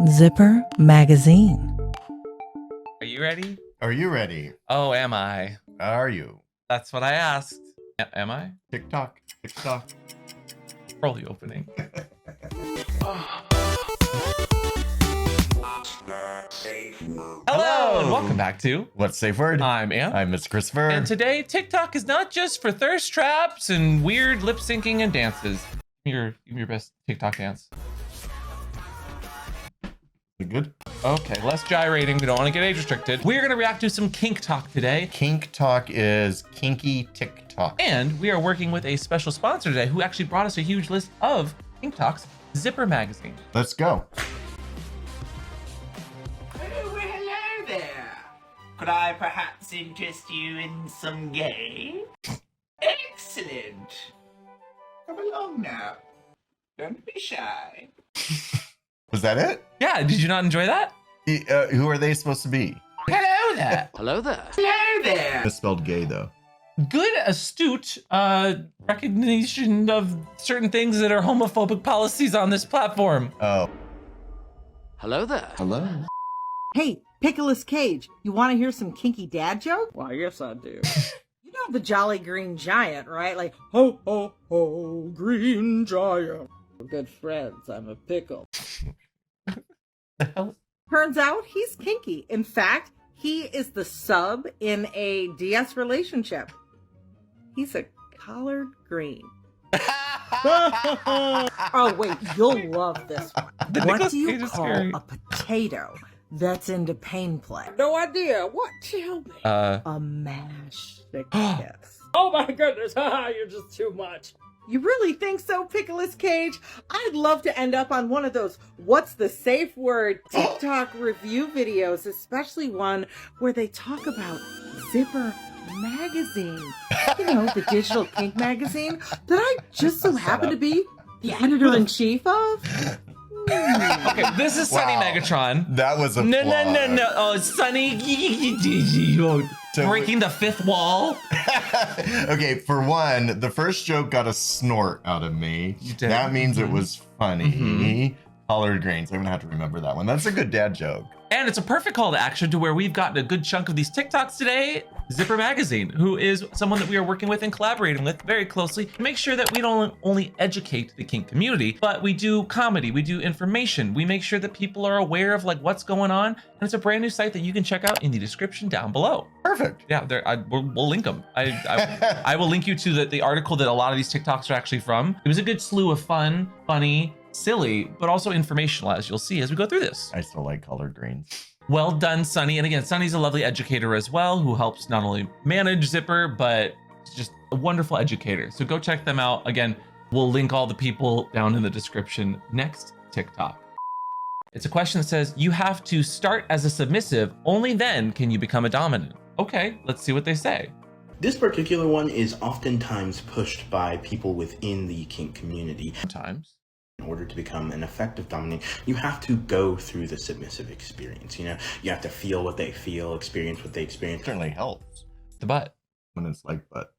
Zipper Magazine. Are you ready? Are you ready? Oh, am I? Are you? That's what I asked. Am I? TikTok. TikTok. Roll the opening. Hello, and welcome back to What's Safeword? I'm Am. I'm Miss Kristofer. And today, TikTok is not just for thirst traps and weird lip syncing and dances. Give me your best TikTok dance. Good. Okay, less gyrating. We don't want to get age restricted. We're going to react to some KinkTok today. KinkTok is kinky TikTok. And we are working with a special sponsor today who actually brought us a huge list of KinkTok's Zipper magazine. Let's go. Oh, well, hello there. Could I perhaps interest you in some game? Excellent. Come along now. Don't be shy. Was that it? Yeah, did you not enjoy that? Who are they supposed to be? Hello there. Hello there. Hello there. Misspelled gay, though. Good, astute recognition of certain things that are homophobic policies on this platform. Oh. Hello there. Hello. Hey, Pickles Cage, you want to hear some kinky dad joke? Why, yes, I do. You know the Jolly Green Giant, right? Like, ho, ho, ho, Green Giant. We're good friends. I'm a pickle. Turns out he's kinky. In fact, he is the sub in a DS relationship. He's a collard green. Oh, wait, you'll love this one. The What Nicolas do you Cage is call scary. a potato that's into pain play? No idea. What? Tell me. A mash the kiss. Oh my goodness. Haha, you're just too much. You really think so, Pickles Cage? I'd love to end up on one of those What's the Safe Word TikTok review videos, especially one where they talk about Zipper Magazine. You know, the digital kink magazine that I just so happen to be the editor-in-chief of. Okay, this is Sunny Wow. Megatron. That was a No. flaw. Oh, Sunny breaking the fifth wall. Okay, for one, the first joke got a snort out of me. You did. That means it was funny. Mhm. Collard greens. I'm gonna have to remember that one. That's a good dad joke. And it's a perfect call to action to where we've gotten a good chunk of these TikToks today. Zipper Magazine, who is someone that we are working with and collaborating with very closely to make sure that we don't only educate the kink community, but we do comedy, we do information, we make sure that people are aware of like what's going on. And it's a brand new site that you can check out in the description down below. Perfect. Yeah, we'll link them. I will link you to the article that a lot of these TikToks are actually from. It was a good slew of fun, funny, silly, but also informational, as you'll see as we go through this. I still like collard greens. Well done, Sunny. And again, Sunny's a lovely educator as well, who helps not only manage Zipper, but just a wonderful educator. So go check them out. Again, we'll link all the people down in the description next TikTok. It's a question that says, you have to start as a submissive, only then can you become a dominant. Okay, let's see what they say. This particular one is oftentimes pushed by people within the kink community. Sometimes. In order to become an effective dominant, you have to go through the submissive experience. You know, you have to feel what they feel, experience what they experience. Certainly helps The butt. when it's like, but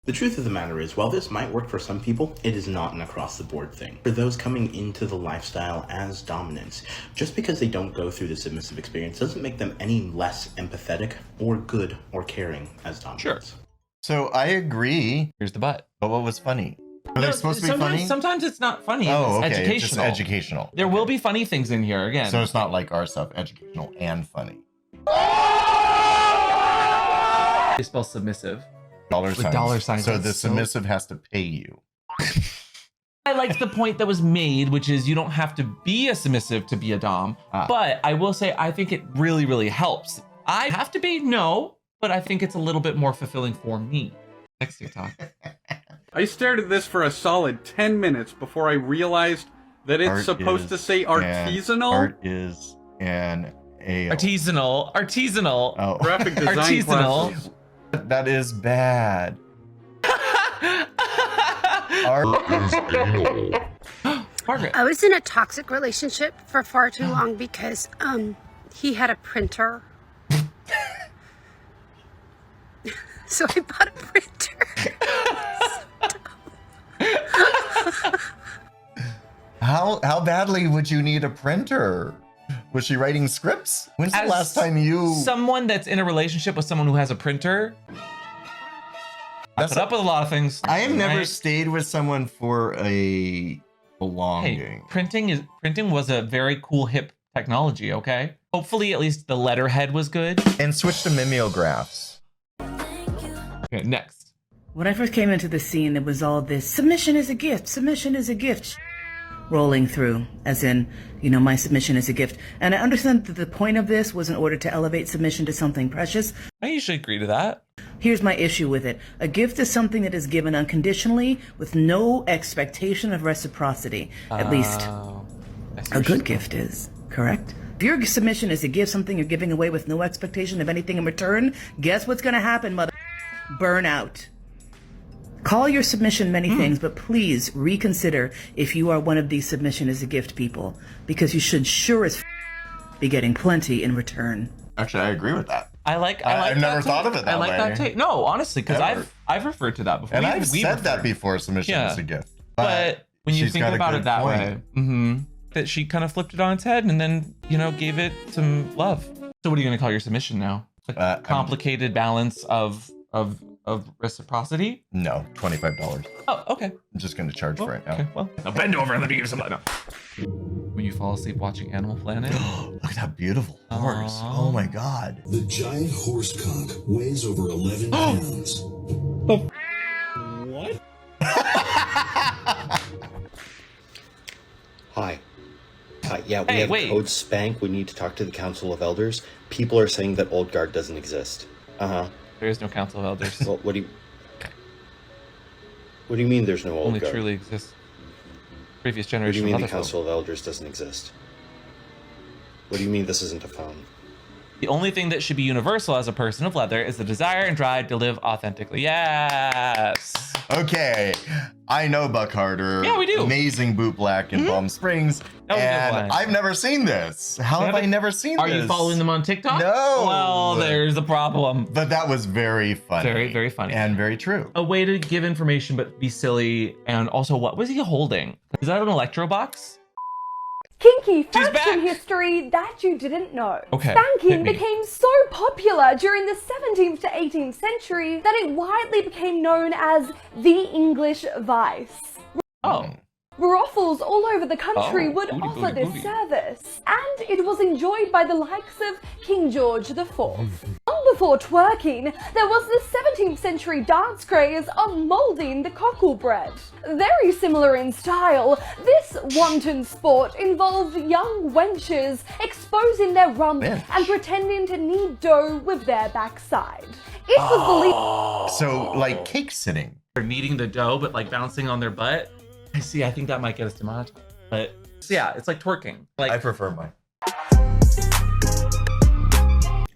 The truth of the matter is, while this might work for some people, it is not an across-the-board thing. For those coming into the lifestyle as dominants, just because they don't go through the submissive experience doesn't make them any less empathetic or good or caring as dominants. Sure. So I agree. Here's the butt. But what was funny? Are they supposed to be funny? Sometimes it's not funny. Oh, It's okay. educational. It's just educational. There will be funny things in here again. So it's not like our stuff, educational and funny. They spell submissive. Dollar With signs. dollar signs, So that's the so- submissive has to pay you. I liked the point that was made, which is you don't have to be a submissive to be a dom. But I will say, I think it really, really helps. I have to be, no, but I think it's a little bit more fulfilling for me. Next TikTok. I stared at this for a solid 10 minutes before I realized that it's Art supposed to is say artisanal. Art is an ale. Artisanal. Oh. Graphic design Artisanal. classes. That is bad. Art is anal. Margaret. I was in a toxic relationship for far too long because he had a printer. So I bought a printer. How badly would you need a printer? Was she writing scripts? When's the last time you... Someone that's in a relationship with someone who has a printer. I put up with a lot of things. I have never stayed with someone for a belonging. Hey, printing was a very cool hip technology, okay? Hopefully at least the letterhead was good. And switch to mimeographs. Okay, next. When I first came into the scene, there was all this submission is a gift, submission is a gift rolling through, as in, you know, my submission is a gift. And I understand that the point of this was in order to elevate submission to something precious. I usually agree to that. Here's my issue with it. A gift is something that is given unconditionally with no expectation of reciprocity. At least a good gift is, correct? If your submission is a gift, something you're giving away with no expectation of anything in return, guess what's gonna happen, mother? Burnout. Call your submission many things, but please reconsider if you are one of these submission as a gift people, because you should sure as be getting plenty in return. Actually, I agree with that. I've never thought of it that way. I like that take. No, honestly, because I've referred to that before. And I've said that before, submission is a gift. But when you think about it that way, that she kind of flipped it on its head and then, you know, gave it some love. So what are you going to call your submission now? A complicated balance of reciprocity? No, $25. Oh, okay. I'm just going to charge for it now. Okay, well, now bend over and let me give you some. No. When you fall asleep watching Animal Planet. Look at that beautiful horse. Oh my God. The giant horse cock weighs over 11 pounds. What? Hi. Yeah, we have code SPANK. We need to talk to the Council of Elders. People are saying that Old Guard doesn't exist. There is no Council of Elders. Well, what do you mean there's no Old Only Guard? truly exists. Previous What do generation. you mean the of Council of Elders doesn't exist? What do you mean this isn't a phone? The only thing that should be universal as a person of leather is the desire and drive to live authentically. Yes. Okay, I know Buck Harder. Yeah, we do. Amazing boot black in Palm Springs. And I've never seen this. How have I never seen this? Are you following them on TikTok? No. Well, there's a problem. But that was very funny. Very, very funny. And very true. A way to give information but be silly. And also, what was he holding? Is that an electro box? Kinky facts in history that you didn't know. Okay, Spanking became so popular during the 17th to 18th century that it widely became known as the English vice. Oh. Brothels all over the country would offer this service, and it was enjoyed by the likes of King George IV. Long before twerking, there was the 17th century dance craze of moulding the cockle bread. Very similar in style, this wanton sport involved young wenches exposing their rump and pretending to knead dough with their backside. It was believed— So, like cake sitting. They're kneading the dough but like bouncing on their butt. I see, I think that might get us demonetized. But yeah, it's like twerking. Like, I prefer mine.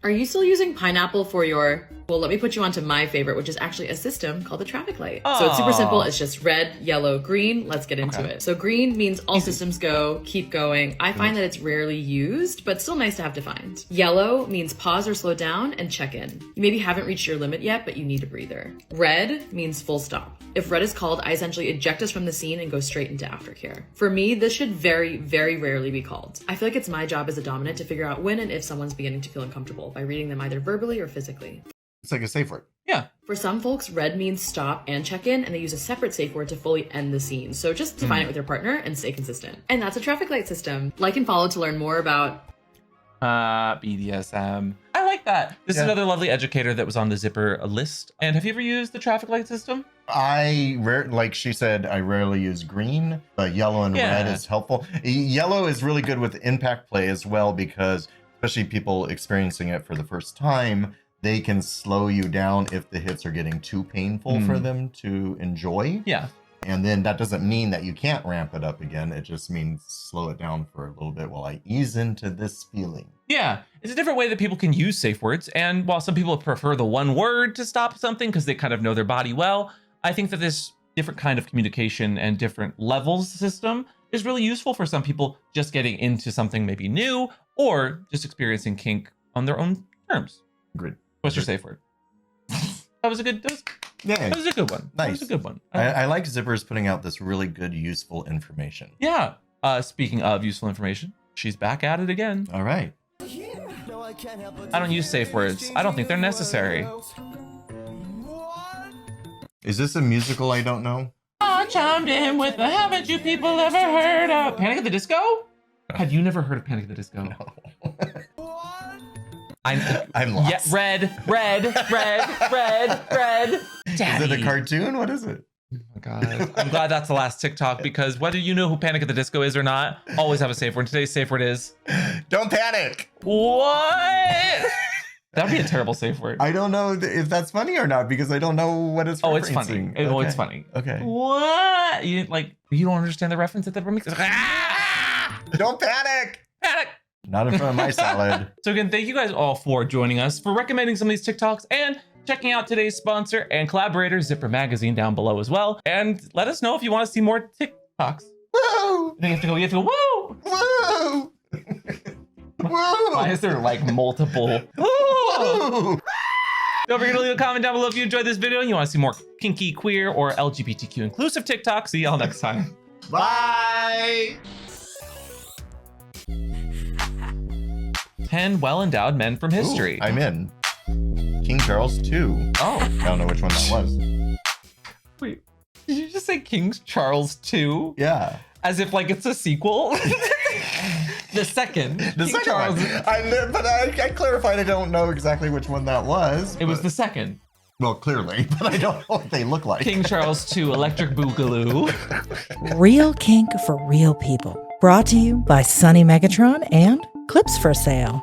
Are you still using pineapple for your... Well, let me put you onto my favorite, which is actually a system called the traffic light. So it's super simple. It's just red, yellow, green. Let's get into it. So green means all systems go, keep going. I find that it's rarely used, but still nice to have defined. Yellow means pause or slow down and check in. You maybe haven't reached your limit yet, but you need a breather. Red means full stop. If red is called, I essentially eject us from the scene and go straight into aftercare. For me, this should very, very rarely be called. I feel like it's my job as a dominant to figure out when and if someone's beginning to feel uncomfortable by reading them either verbally or physically. It's like a safe word. Yeah. For some folks, red means stop and check in, and they use a separate safe word to fully end the scene. So just define it with your partner and stay consistent. And that's a traffic light system. Like and follow to learn more about BDSM. I like that. This is another lovely educator that was on the Zipper list. And have you ever used the traffic light system? Like she said, I rarely use green, but yellow and red is helpful. Yellow is really good with impact play as well, because especially people experiencing it for the first time, they can slow you down if the hits are getting too painful for them to enjoy. Yeah. And then that doesn't mean that you can't ramp it up again. It just means slow it down for a little bit while I ease into this feeling. Yeah, it's a different way that people can use safe words. And while some people prefer the one word to stop something because they kind of know their body well, I think that this different kind of communication and different levels system is really useful for some people just getting into something maybe new or just experiencing kink on their own terms. Agreed. What's your safe word? That was a good one. Nice. That was a good one. I like Zippers putting out this really good, useful information. Yeah. Speaking of useful information, she's back at it again. All right. I don't use safe words. I don't think they're necessary. Is this a musical I don't know? I chimed in with the haven't you people ever heard of Panic at the Disco? Have you never heard of Panic at the Disco? No. I'm lost. Yeah, red. Daddy. Is it a cartoon? What is it? Oh my God. I'm glad that's the last TikTok, because whether you know who Panic at the Disco is or not, always have a safe word. Today's safe word is... Don't panic! What? That'd be a terrible safe word. I don't know if that's funny or not, because I don't know what it's referencing. Oh, it's funny. Oh, it's funny. Okay. What? You don't understand the reference at the remix? Don't panic! Panic! Not in front of my salad. So again, thank you guys all for joining us, for recommending some of these TikToks, and checking out today's sponsor and collaborator, Zipper Magazine, down below as well. And let us know if you want to see more TikToks. Woo! You have to go, woo! Woo! Woo! Why is there like multiple? Woo! Don't forget to leave a comment down below if you enjoyed this video and you want to see more kinky, queer, or LGBTQ inclusive TikToks. See y'all next time. Bye! 10 well-endowed men from history. Ooh, I'm in. King Charles II. Oh. I don't know which one that was. Wait, did you just say King Charles II? Yeah. As if like it's a sequel? The second. The King second Charles. one. But I clarified I don't know exactly which one that was. It was the second. Well, clearly, but I don't know what they look like. King Charles II, Electric Boogaloo. Real kink for real people. Brought to you by Sunny Megatron and Clips for Sale.